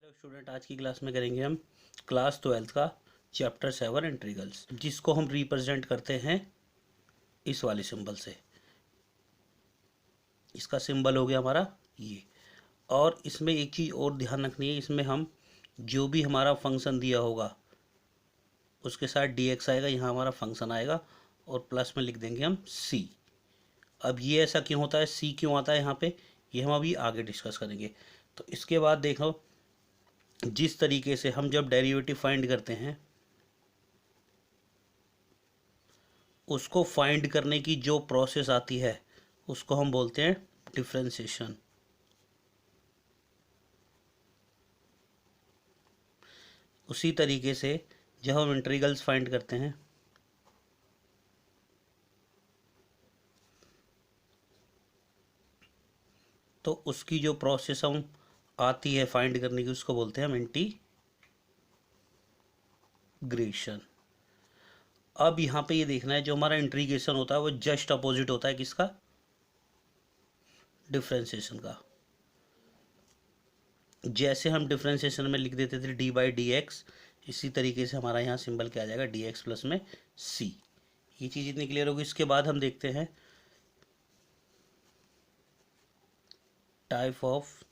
Hello student, आज की class में करेंगे हम क्लास 12th का चैप्टर 7 इंटीग्रल्स, जिसको हम रिप्रेजेंट करते हैं इस वाले सिंबल से। इसका सिंबल हो गया हमारा ये। और इसमें एक चीज़ और ध्यान रखनी है, इसमें हम जो भी हमारा फंक्शन दिया होगा उसके साथ dx आएगा, यहाँ हमारा फंक्शन आएगा और प्लस में लिख देंगे हम c। अब ये ऐसा क्यों होता है, c क्यों आता है यहाँ पे, ये हम अभी आगे डिस्कस करेंगे। तो इसके बाद देखो, जिस तरीके से हम जब डेरिवेटिव फाइंड करते हैं, उसको फाइंड करने की जो प्रोसेस आती है उसको हम बोलते हैं डिफरेंशिएशन। उसी तरीके से जब हम इंटीग्रल्स फाइंड करते हैं तो उसकी जो प्रोसेस हम आती है फाइंड करने की उसको बोलते हैं हम इंटीग्रेशन। अब यहाँ पे ये देखना है, जो हमारा इंटीग्रेशन होता है वो जस्ट अपोजिट होता है किसका, डिफरेंशिएशन का। जैसे हम डिफरेंशिएशन में लिख देते थे d/dx, इसी तरीके से हमारा यहाँ सिंबल क्या आ जाएगा, dx प्लस में c। ये चीज़ इतनी क्लियर होगी। इसके बाद हम देखते हैं टाइप ऑफ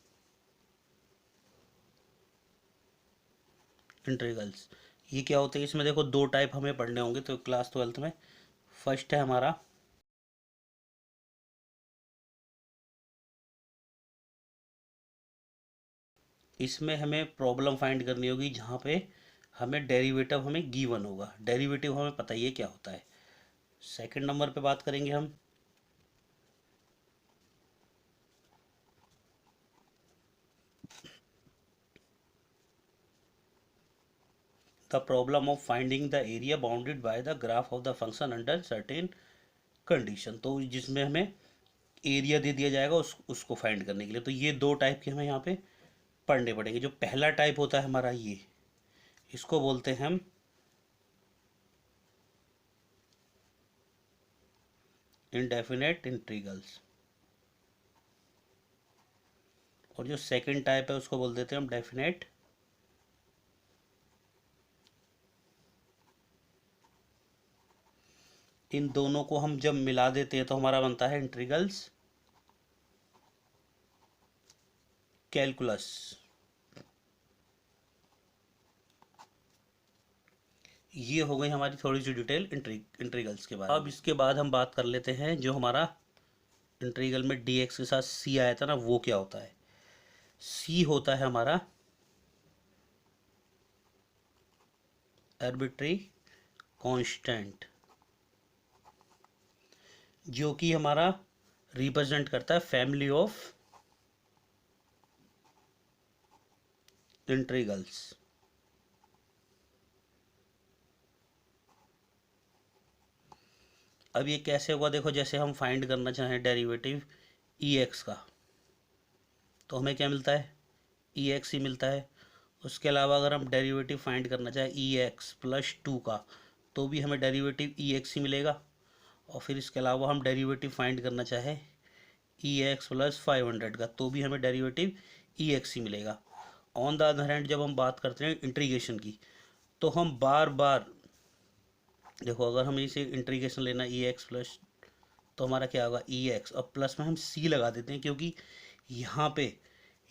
इंटीग्रल्स। ये क्या होते हैं, इसमें देखो दो टाइप हमें पढ़ने होंगे तो क्लास 12th में। फर्स्ट है हमारा इसमें हमें प्रॉब्लम फाइंड करनी होगी जहाँ पे हमें डेरिवेटिव हमें गिवन होगा, डेरिवेटिव हमें पता ही है क्या होता है। सेकंड नंबर पे बात करेंगे हम the problem of finding the area bounded by the graph of the function under certain condition. तो जिसमें हमें एरिया दे दिया जाएगा उसको फाइंड करने के लिए। तो ये दो टाइप के हमें यहाँ पे पढ़ने पड़ेंगे। जो पहला टाइप होता है हमारा ये, इसको बोलते हैं हम इंडेफिनेट इंटीग्रल्स। और जो सेकंड टाइप है उसको बोल देते हैं हम डेफिनेट इन दोनों को हम जब मिला देते हैं तो हमारा बनता है इंटीग्रल्स कैलकुलस। ये हो गई हमारी थोड़ी सी डिटेल इंटीग्रल्स के बारे में। अब इसके बाद हम बात कर लेते हैं जो हमारा इंटीग्रल में dx के साथ c आया था ना, वो क्या होता है। c होता है हमारा आर्बिट्री कांस्टेंट, जो कि हमारा रिप्रेजेंट करता है फैमिली ऑफ इंटीग्रल्स। अब ये कैसे होगा, देखो जैसे हम फाइंड करना चाहें डेरिवेटिव ex का, तो हमें क्या मिलता है, ex ही मिलता है। उसके अलावा अगर हम डेरिवेटिव फाइंड करना चाहें ex प्लस 2 का, तो भी हमें डेरिवेटिव ex ही मिलेगा। और फिर इसके अलावा हम डेरिवेटिव फाइंड करना चाहें ex प्लस 500 का, तो भी हमें डेरिवेटिव ex ही मिलेगा। ऑन द अदर हैंड जब हम बात करते हैं इंटीग्रेशन की, तो हम बार बार देखो, अगर हमें इसे इंटीग्रेशन लेना ex प्लस, तो हमारा क्या होगा ex, और प्लस में हम c लगा देते हैं, क्योंकि यहाँ पे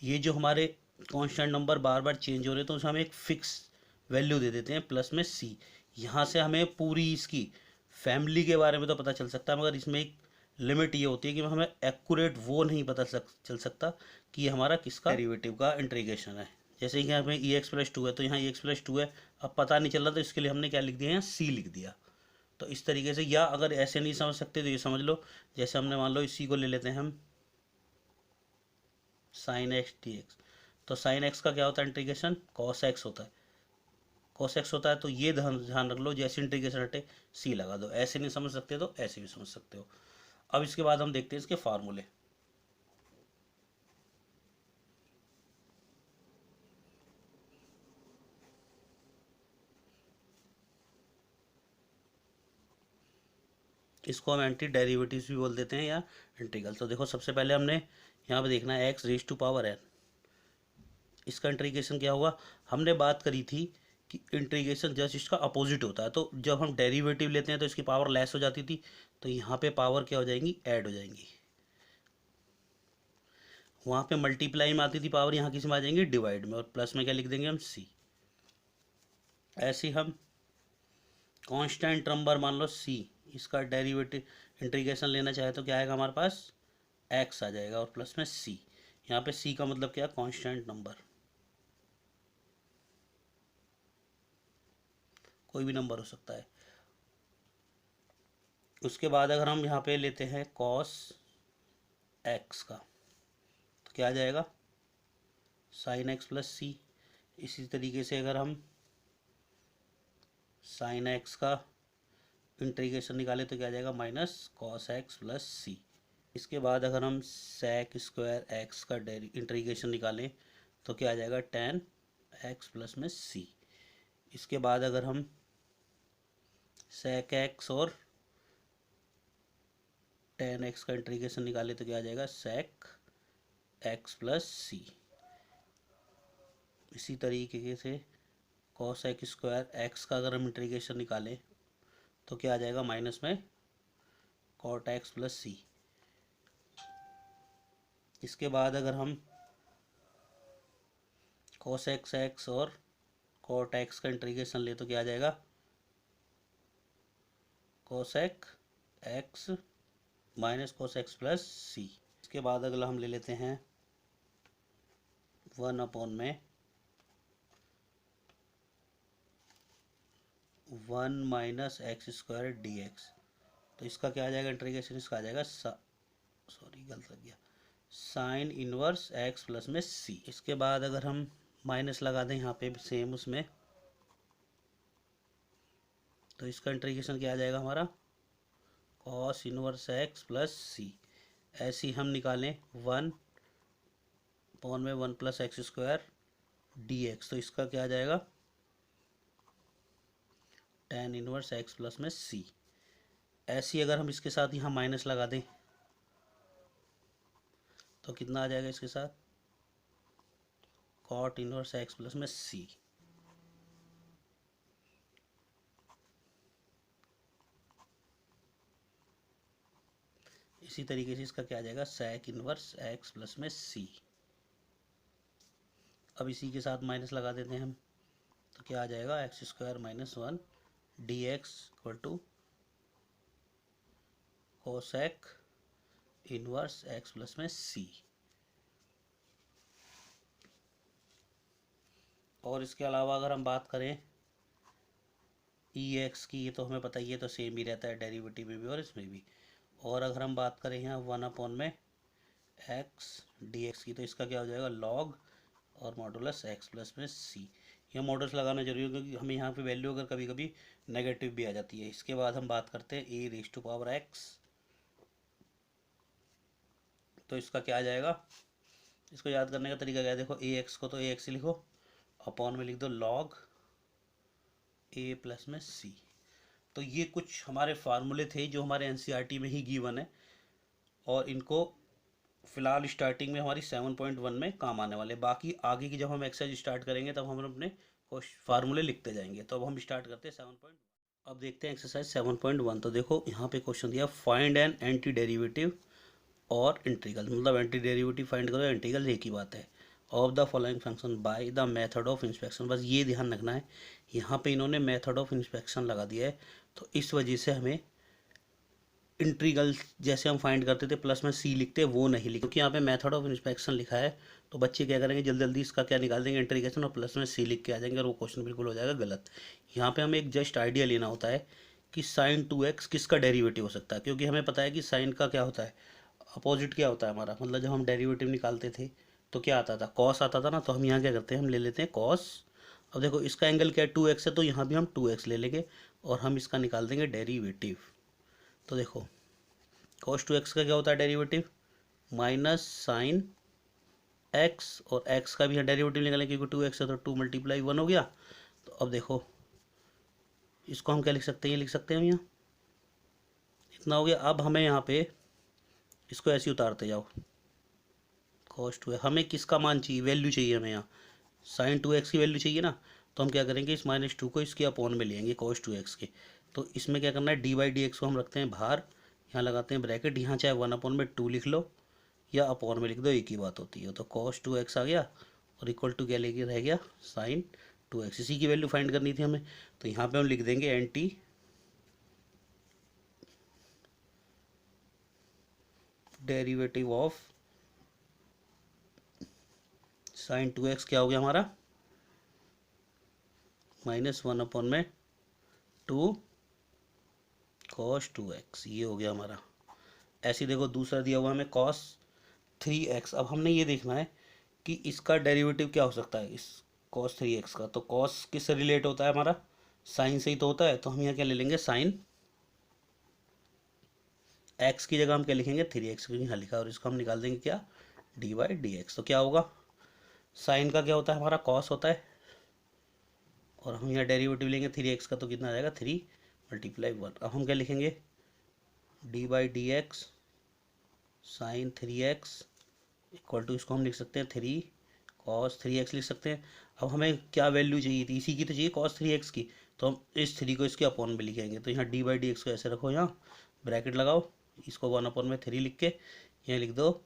ये जो हमारे कांस्टेंट नंबर बार बार चेंज हो रहे हैं तो उसे हम एक फिक्स वैल्यू दे देते हैं प्लस में c। यहाँ से हमें पूरी इसकी फैमिली के बारे में तो पता चल सकता है, मगर इसमें एक लिमिट ये होती है कि हमें एक्यूरेट वो नहीं पता चल सकता कि ये हमारा किसका डेरिवेटिव का इंटीग्रेशन है। जैसे कि यहाँ पे ex प्लस 2 है तो यहाँ ex प्लस 2 है, अब पता नहीं चल रहा तो इसके लिए हमने क्या लिख दिया, यहाँ c लिख दिया। तो इस तरीके से, या अगर ऐसे नहीं समझ सकते तो ये समझ लो, जैसे हमने मान लो इसी को ले लेते हैं हम साइन एक्स डी एक्स। तो साइन एक्स का क्या होता है इंटीग्रेशन, कॉस एक्स होता है। कॉस एक्स होता है, तो ये ध्यान रख लो, जैसे इंटीग्रेशन हटे सी लगा दो। ऐसे नहीं समझ सकते तो ऐसे भी समझ सकते हो। अब इसके बाद हम देखते हैं इसके फार्मूले। इसको हम एंटी डेरिवेटिव्स भी बोल देते हैं या इंटीग्रल। तो देखो सबसे पहले हमने यहाँ पे देखना है x raise to power n. इसका इंटीग्रेशन क्या होगा, हमने बात करी थी कि इंटीग्रेशन जस्ट इसका अपोजिट होता है। तो जब हम डेरिवेटिव लेते हैं तो इसकी पावर लेस हो जाती थी, तो यहाँ पे पावर क्या हो जाएंगी, ऐड हो जाएंगी। वहाँ पे मल्टीप्लाई में आती थी पावर, यहाँ किस में आ जाएंगी, डिवाइड में, और प्लस में क्या लिख देंगे हम, सी। ऐसे हम कांस्टेंट नंबर मान लो सी, इसका डेरिवेटिव इंटीग्रेशन लेना चाहे तो क्या आएगा हमारे पास, एक्स आ जाएगा और प्लस में सी। यहाँ पे सी का मतलब क्या, कांस्टेंट नंबर, कोई भी नंबर हो सकता है। उसके बाद अगर हम यहाँ पे लेते हैं कॉस एक्स का, तो क्या आ जाएगा, साइन एक्स प्लस सी। इसी तरीके से अगर हम साइन एक्स का इंटीग्रेशन निकाले तो क्या आ जाएगा, minus cos X plus C. इसके बाद अगर हम सेक स्क्वायर एक्स का इंटीग्रेशन निकालें तो क्या आ जाएगा, टेन एक्स प्लस में सी। इसके बाद अगर हम सेक एक्स और टेन एक्स का इंटीग्रेशन निकाले तो क्या आ जाएगा, सेक एक्स प्लस सी। इसी तरीके से कॉस एक्स स्क्वायर एक्स का अगर हम इंटीग्रेशन निकालें तो क्या आ जाएगा, माइनस में कॉट एक्स प्लस सी। इसके बाद अगर हम कॉस एक्स एक्स और कॉट एक्स का इंटीग्रेशन ले तो क्या आ जाएगा, cos X minus cos X plus C. इसके बाद अगला हम ले लेते हैं 1/में 1 minus X square D X. तो इसका क्या आ जाएगा इंटीग्रेशन, इसका आ जाएगा सॉरी गलत लग गया, साइन इनवर्स एक्स प्लस में सी। इसके बाद अगर हम माइनस लगा दें यहाँ पे सेम उसमें, तो इसका इंटीग्रेशन क्या आ जाएगा हमारा, कॉस इनवर्स एक्स प्लस सी। ऐसे ही हम निकालें 1/में 1 plus x square D X, तो इसका क्या आ जाएगा, टेन इनवर्स एक्स प्लस में सी। ऐसी अगर हम इसके साथ यहाँ माइनस लगा दें तो कितना आ जाएगा इसके साथ, कॉट इनवर्स एक्स प्लस में सी। इसी तरीके से इसका क्या आ जाएगा, सेक इनवर्स एक्स प्लस में सी। अब इसी के साथ माइनस लगा देते हैं हम, तो क्या आ जाएगा, x square minus 1 d x equal to cosec inverse x plus में सी। और इसके अलावा अगर हम बात करें ई एक्स की, ये तो हमें पता ही है, तो सेम ही रहता है डेरिवेटिव में भी और इसमें भी। और अगर हम बात करें यहाँ 1/में एक्स डी एक्स की, तो इसका क्या हो जाएगा, लॉग और मॉडुलस एक्स प्लस में सी। यह मॉडल्स लगाना जरूरी है क्योंकि हमें यहाँ पे वैल्यू अगर कभी कभी नेगेटिव भी आ जाती है। इसके बाद हम बात करते हैं ए रेज टू पावर एक्स, तो इसका क्या आ जाएगा, इसको याद करने का तरीका क्या है, देखो ए एक्स को तो ए एक्स ही लिखो, अपॉन में लिख दो लॉग ए प्लस में सी। तो ये कुछ हमारे फार्मूले थे जो हमारे एनसीईआरटी में ही गिवन है, और इनको फिलहाल स्टार्टिंग में हमारी 7.1 में काम आने वाले। बाकी आगे की जब हम एक्सरसाइज स्टार्ट करेंगे तब हम अपने फार्मूले लिखते जाएंगे। तो अब हम स्टार्ट करते हैं 7. अब देखते हैं एक्सरसाइज 7.1। तो देखो यहाँ पे क्वेश्चन दिया, फाइंड एन एंटी डेरिवेटिव और इंटीग्रल, मतलब एंटी डेरिवेटिव फाइंड करो, इंटीग्रल एक ही बात है, of the following function by the method of inspection. बस ये ध्यान रखना है, यहाँ पे इन्होंने मेथड ऑफ इंस्पेक्शन लगा दिया है, तो इस वजह से हमें इंटीग्रल जैसे हम फाइंड करते थे प्लस में सी लिखते वो नहीं लिखे, क्योंकि यहाँ पे मेथड ऑफ इंस्पेक्शन लिखा है। तो बच्चे क्या करेंगे, जल्दी जल्दी इसका क्या निकाल देंगे, इंटीग्रेशन, और प्लस में सी लिख के आ जाएंगे, और वो क्वेश्चन बिल्कुल हो जाएगा गलत। यहाँ पे हमें एक जस्ट आइडिया लेना होता है कि साइन 2x किसका डेरिवेटिव हो सकता है, क्योंकि हमें पता है कि साइन का क्या होता है, अपोजिट क्या होता है हमारा, मतलब जब हम डेरिवेटिव निकालते थे तो क्या आता था, कॉस आता था ना। तो हम यहाँ क्या करते हैं, हम ले लेते हैं कॉस। अब देखो इसका एंगल क्या है, 2x है, तो यहाँ भी हम 2x ले लेंगे और हम इसका निकाल देंगे डेरिवेटिव। तो देखो cos 2x का क्या होता है डेरिवेटिव, माइनस साइन एक्स, और x का भी यहाँ डेरिवेटिव निकालें क्योंकि 2x है तो 2 × 1 हो गया। तो अब देखो इसको हम क्या लिख सकते हैं, ये लिख सकते हैं हम यहाँ, इतना हो गया। अब हमें यहाँ पे इसको ऐसे उतारते जाओ, cos 2 हमें किसका मान चाहिए, वैल्यू चाहिए हमें यहाँ, साइन 2x की वैल्यू चाहिए ना, तो हम क्या करेंगे, इस -2 को इसके अपॉन में लेंगे cos 2x के। तो इसमें क्या करना है, d/dx को हम रखते हैं बाहर, यहाँ लगाते हैं ब्रैकेट, यहाँ चाहे 1/2 लिख लो या अपॉन में लिख दो, एक ही बात होती है। तो cos 2x आ गया और इक्वल टू क्या लेके रह गया, साइन 2x। इसी की वैल्यू फाइंड करनी थी हमें, तो यहाँ पे हम लिख देंगे anti derivative of sine 2x क्या हो गया हमारा, -1/2 cos 2x, ये हो गया हमारा। ऐसे देखो दूसरा दिया हुआ हमें cos 3x। अब हमने ये देखना है कि इसका डेरिवेटिव क्या हो सकता है, इस cos 3x का। तो cos किससे रिलेट होता है हमारा, साइन से ही तो होता है। तो हम यहाँ क्या ले लेंगे, साइन x की जगह हम क्या लिखेंगे, 3x, क्योंकि यहाँ लिखा है, और इसको हम निकाल देंगे क्या, d/dx। तो क्या होगा, साइन का क्या होता है हमारा, cos होता है, और हम यहाँ डेरिवेटिव लेंगे 3x का, तो कितना आ जाएगा, 3 × 1। अब हम क्या लिखेंगे, d/dx sign 3x equal to, इसको हम लिख सकते हैं 3 cos 3x लिख सकते हैं। अब हमें क्या वैल्यू चाहिए थी, इसी की तो चाहिए cos 3x की, तो हम इस 3 को इसके अपॉन में लिखेंगे। तो यहाँ d/dx को ऐसे रखो, यहाँ ब्रैकेट लगाओ, इसको 1/3 लिख के यहाँ लिख दो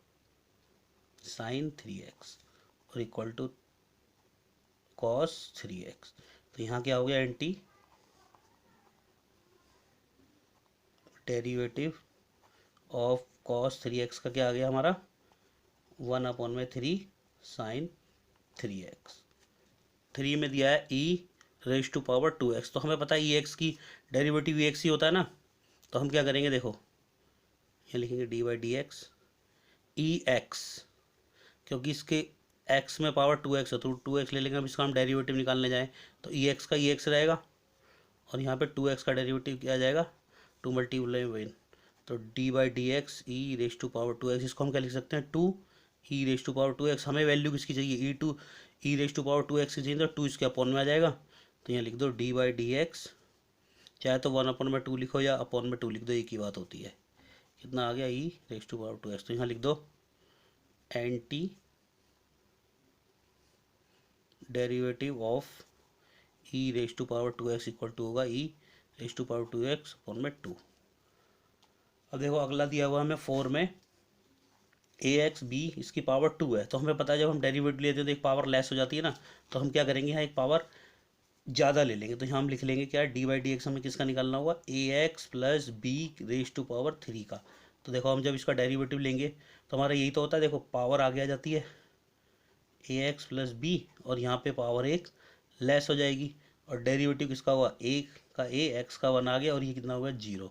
साइन 3x और इक्वल टू cos 3x। तो यहाँ क्या हो गया, anti derivative of cos 3x का क्या आ गया हमारा, 1/3 साइन 3x। 3 में दिया है e⁻² 2x, तो हमें पता है ex की डेरिवेटिव ex ही होता है ना। तो हम क्या करेंगे, देखो ये लिखेंगे d/dx ex, क्योंकि इसके x में पावर 2x है, तो 2x ले लेंगे। अब इसका हम डेरिवेटिव निकालने जाएँ तो ex का ex रहेगा, और यहाँ पे 2x का डेरिवेटिव क्या आ जाएगा, 2 × 1, तो d/dx e⁻²x। इसको हम क्या लिख सकते हैं, 2 e⁻²x। हमें वैल्यू किसकी चाहिए, e⁻²x की चाहिए, तो 2 इसके अपॉन में आ जाएगा। तो यहाँ लिख दो d/dx, चाहे तो 1/2 लिखो या अपॉन में 2 लिख दो, एक ही बात होती है। कितना आ गया, e⁻²x। तो यहाँ लिख दो anti derivative of e⁻²x equal to होगा e⁻²x अपॉन में 2। अब देखो अगला दिया हुआ हमें 4 में ax b, इसकी पावर 2 है। तो हमें पता है जब हम डेरिवेटिव लेते हैं तो एक पावर लेस हो जाती है ना, तो हम क्या करेंगे, यहाँ एक पावर ज़्यादा ले लेंगे। तो यहाँ हम लिख लेंगे क्या, d/dx हमें किसका निकालना होगा, ax + b⁻³ का। तो देखो हम जब इसका डेरिवेटिव लेंगे तो हमारा यही तो होता है, देखो पावर आगे आ जाती है ax + b, और यहाँ पे पावर एक लेस हो जाएगी, और डेरिवेटिव किसका हुआ, एक का a, x का 1 आ गया, और ये कितना होगा, 0।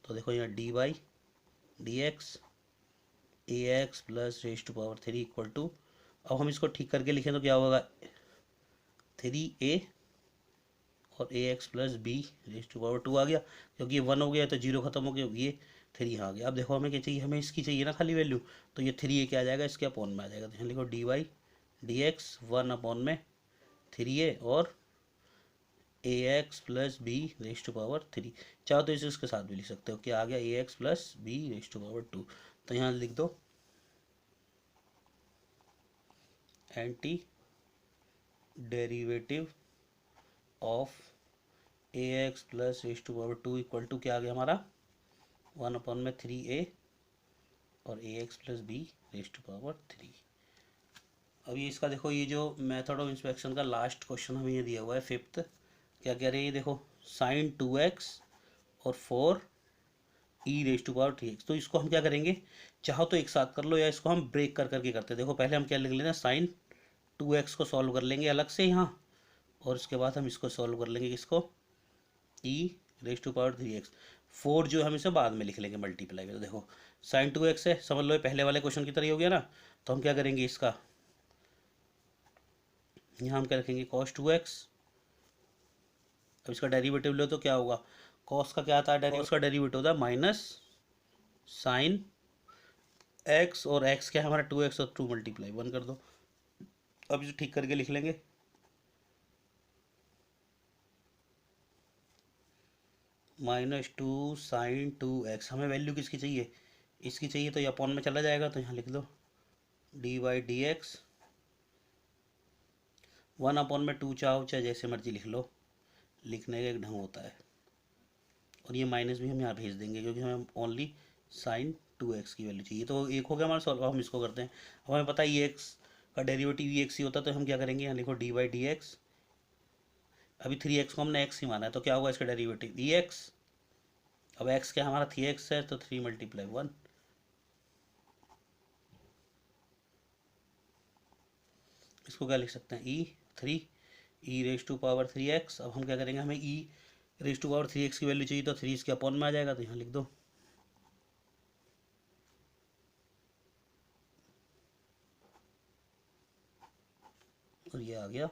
तो देखो यहाँ d/dx ax + r³ equal to, अब हम इसको ठीक करके लिखें तो क्या होगा, 3a और ax + b⁻² आ गया, क्योंकि ये 1 हो गया तो 0 खत्म हो गया, ये 3 यहाँ आ गया। अब देखो हमें क्या चाहिए, हमें इसकी चाहिए ना खाली वैल्यू, तो ये 3a क्या आ जाएगा, इसके अपॉन में आ जाएगा। तो यहाँ लिखो d/dx 1/3a और ax + b⁻³। चाहो तो इसे इसके साथ भी लिख सकते हो, क्या आ गया, ax + b⁻²। तो यहाँ लिख दो anti derivative of ax + b⁻² equal to क्या आ गया हमारा, 1/3a और ax + b⁻³। अब ये इसका देखो, ये जो मेथड ऑफ इंस्पेक्शन का लास्ट क्वेश्चन हमें ये दिया हुआ है 5th, क्या कह रहे हैं, ये देखो साइन 2x और 4 e⁻3x। तो इसको हम क्या करेंगे, चाहो तो एक साथ कर लो, या इसको हम ब्रेक कर करके करते हैं। देखो पहले हम क्या लिख लेना, साइन 2x को सॉल्व कर लेंगे अलग से यहाँ, और इसके बाद हम इसको सॉल्व कर लेंगे, किसको, e⁻3x। 4 जो हम इसे बाद में लिख लेंगे मल्टीप्लाई में। तो देखो साइन 2x है, समझ लो ये पहले वाले क्वेश्चन की तरह ही हो गया ना। तो हम क्या करेंगे, इसका यहाँ हम क्या रखेंगे, cos 2x। अब इसका डेरिवेटिव लो तो क्या होगा, cos का क्या आता है, cos का डेरिवेटिव होता है माइनस साइन x, और x क्या है हमारा 2x, और 2 × 1 कर दो। अब इसे ठीक करके लिख लेंगे, -2 साइन 2x। हमें वैल्यू किसकी चाहिए, इसकी चाहिए, तो ये अपॉन में चला जाएगा। तो यहाँ लिख दो d/dx 1/2 चाहो चाहे जैसे मर्जी लिख लो, लिखने का एक ढंग होता है। और ये माइनस भी हम यहाँ भेज देंगे क्योंकि हमें ओनली साइन 2x की वैल्यू चाहिए। तो एक हो गया हमारा सॉल्व। अब हम इसको करते हैं। अब हमें पता है ये x का डेरिवेटिव ये x ही होता है, तो हम क्या करेंगे, यहाँ लिखो dy/dx। अभी 3x को हमने x ही माना है, तो क्या होगा इसका डेरिवेटिव ex। अब x क्या हमारा 3x है, तो 3 × 1। इसको क्या लिख सकते हैं e3 e⁻3x। अब हम क्या करेंगे, हमें e⁻3x की वैल्यू चाहिए, तो 3 इसके अपॉन में आ जाएगा, तो यहाँ लिख दो। और ये आ गया,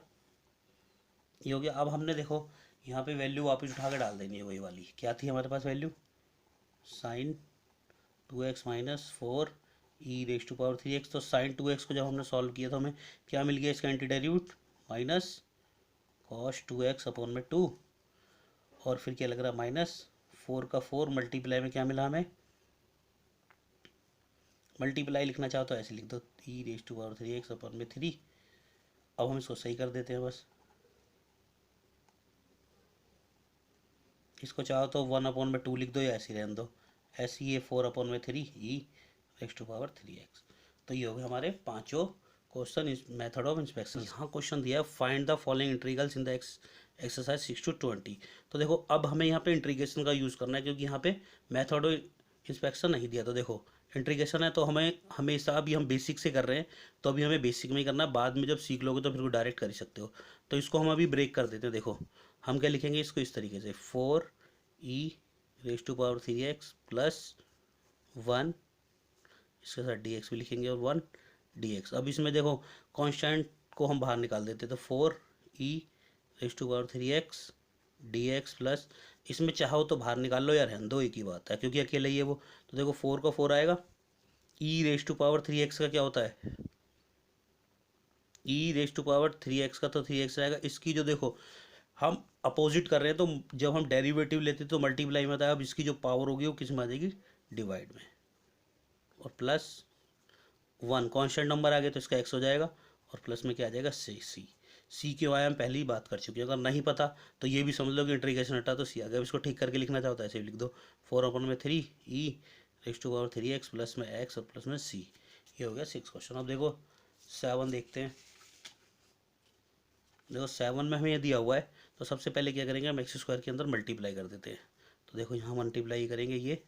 ये हो गया। अब हमने देखो यहाँ पे वैल्यू वापस उठा के डाल देनी है, वही वाली क्या थी हमारे पास वैल्यू, साइन 2x - 4 e⁻3x। तो साइन 2x को जब हमने सॉल्व किया तो हमें क्या मिल गया, इसका anti derivative minus cos 2x/2। और फिर क्या लग रहा है, -4 का 4 मल्टीप्लाई में क्या मिला हमें, मल्टीप्लाई लिखना चाहो तो ऐसे लिख दो e⁻3x/3। अब हम इसको सही कर देते हैं बस। इसको चाहो तो 1/2 लिख दो या ऐसे रहने दो, ऐसे ही 4/3 e⁻3x। तो ये हो गए हमारे पांचों क्वेश्चन इस मेथड ऑफ इंस्पेक्शन। यहाँ क्वेश्चन दिया है find the following integrals in the exercise 6 to 20। तो देखो अब हमें यहाँ पे इंटीग्रेशन का यूज़ करना है, क्योंकि यहाँ पे मेथड ऑफ इंस्पेक्शन नहीं दिया। तो देखो इंटीग्रेशन है तो हमें हमेशा, अभी हम बेसिक से कर रहे हैं तो अभी हमें बेसिक में ही करना है, बाद में जब सीख लोगे तो फिर वो डायरेक्ट कर ही सकते हो। तो इसको हम अभी ब्रेक कर देते हैं। देखो हम क्या लिखेंगे इसको इस तरीके से, 4e⁻3x + 1, इसके साथ dx भी लिखेंगे और 1 dx। अब इसमें देखो कांस्टेंट को हम बाहर निकाल देते, तो 4e⁻3x dx प्लस, इसमें चाहो तो बाहर निकाल लो या रहने दो, एक ही बात है क्योंकि अकेले ही है वो। तो देखो 4 का 4 आएगा, e⁻3x का क्या होता है, e⁻3x का तो 3x आएगा। इसकी जो देखो हम अपोजिट कर रहे हैं, तो जब हम डेरिवेटिव लेते तो मल्टीप्लाई में आता है, अब इसकी जो पावर होगी वो किस में आ जाएगी, डिवाइड में। और प्लस 1 कांस्टेंट नंबर आ गया तो इसका x हो जाएगा, और प्लस में क्या आ जाएगा, सी के वाई हम पहले ही बात कर चुके हैं। अगर नहीं पता तो ये भी समझ लो कि इंटीग्रेशन हटा तो सी आ गया। इसको ठीक करके लिखना चाहता है ऐसे भी लिख दो, 4/3 e⁻3x प्लस में x और प्लस में सी। ये हो गया 6 क्वेश्चन। अब देखो 7 देखते हैं। देखो 7 में हमें ये दिया हुआ है, तो सबसे पहले क्या करेंगे, हम x² के अंदर मल्टीप्लाई कर देते हैं। तो देखो यहाँ मल्टीप्लाई करेंगे, ये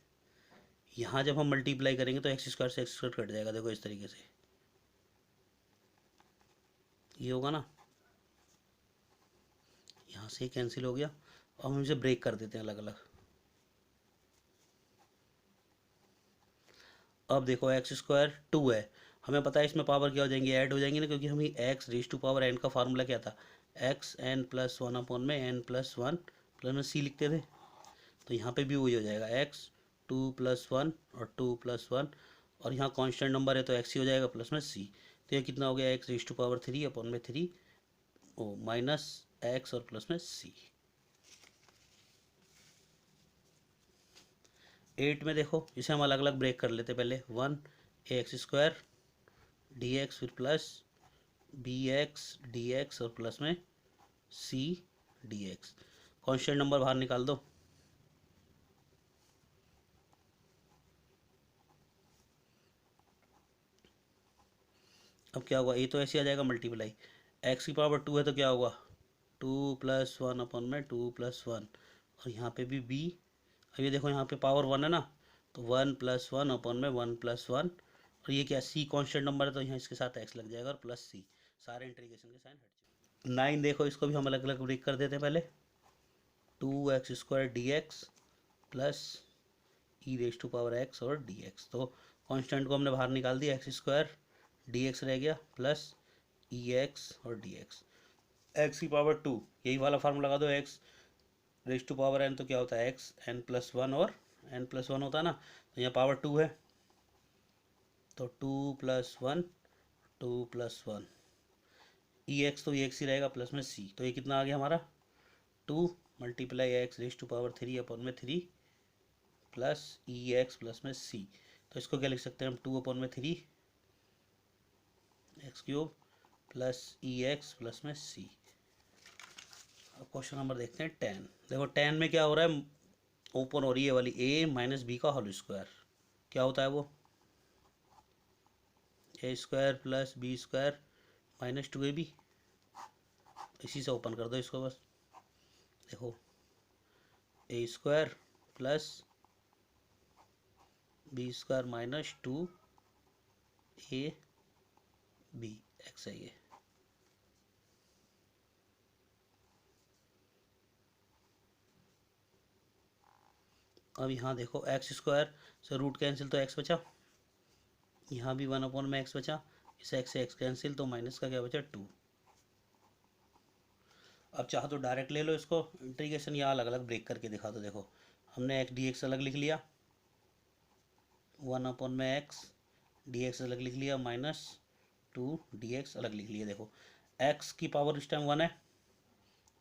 यहाँ जब हम मल्टीप्लाई करेंगे तो x² से x² कट जाएगा। देखो इस तरीके से ये होगा ना, यहाँ से कैंसिल हो गया। अब हम इसे ब्रेक कर देते हैं अलग अलग। अब देखो x² 2 है, हमें पता है इसमें पावर क्या हो जाएंगी, ऐड हो जाएंगी ना, क्योंकि हमें x⁻n का फार्मूला क्या था, xn + 1/n+1 प्लस में c लिखते थे। तो यहाँ पे भी वही हो जाएगा, x2 + 1 और 2 + 1, और यहाँ कांस्टेंट नंबर है तो x ही हो जाएगा प्लस में c। तो ये कितना हो गया, x⁻3/3 ओ माइनस x और प्लस में c। 8 में देखो इसे हम अलग अलग ब्रेक कर लेते, पहले 1ax² dx फिर प्लस bx dx और प्लस में c dx। कांस्टेंट नंबर बाहर निकाल दो, अब क्या होगा, ये तो ऐसे आ जाएगा मल्टीप्लाई, x⁻2 है तो क्या होगा 2 + 1/2 + 1, और यहाँ पे भी b। अब ये देखो यहाँ पे पावर 1 है ना, तो 1 + 1/1 + 1, और ये क्या c कांस्टेंट नंबर है तो यहाँ इसके साथ x लग जाएगा और प्लस c, सारे इंटीग्रेशन के साइन हट जाएंगे। 9 देखो इसको भी हम अलग अलग ब्रेक कर देते हैं, पहले 2x² dx प्लस e⁻x और dx। तो कांस्टेंट को हमने बाहर निकाल दिया, x² dx रह गया प्लस ex और dx। x⁻2 यही वाला फार्मूला लगा दो, x⁻n तो क्या होता है xn+1 और n+1 होता है ना, तो यहाँ पावर 2 है तो 2 + 1 2 + 1 ex तो ex ही रहेगा प्लस में c। तो ये कितना आ गया हमारा 2 × x⁻3/3 प्लस ex प्लस में c। तो इसको क्या लिख सकते हैं हम, 2/3 x³ प्लस ex प्लस में c। अब क्वेश्चन नंबर देखते हैं 10। देखो 10 में क्या हो रहा है, ओपन हो रही है वाली a माइनस बी का होल स्क्वायर, क्या होता है वो, A square plus B square minus 2ab। इसी से ओपन कर दो इसको बस। देखो A square plus B square minus 2ab X है ये। अब यहाँ देखो एक्स स्क्वायर से रूट कैंसिल तो एक्स बचा, यहाँ भी 1 में एक्स बचा, इस एक्स से एक्स कैंसिल तो माइनस का क्या बचा 2। अब चाहो तो डायरेक्ट ले लो इसको इंटीग्रेशन, या अलग अलग ब्रेक करके दिखा दो। देखो हमने एक्स डी एक्स अलग लिख लिया, 1 में एक्स डी एक्स अलग लिख लिया, माइनस 2 dx अलग लिख लिया। देखो x की पावर इस टाइम 1 है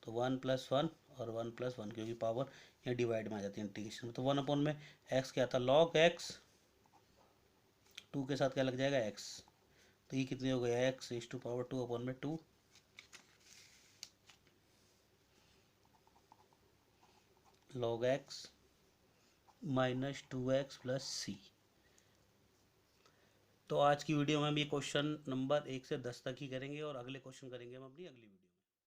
तो 1+1 और 1+1, क्योंकि पावर यहाँ डिवाइड में आ जाती है इंटीग्रेशन में। तो 1 में x क्या था, log x, 2 के साथ क्या लग जाएगा x, तो ये कितने हो गया x raise to power 2/2 log x minus 2x plus c। तो आज की वीडियो में हम ये क्वेश्चन नंबर 1 से 10 तक ही करेंगे और अगले क्वेश्चन करेंगे हम अपनी अगली वीडियो।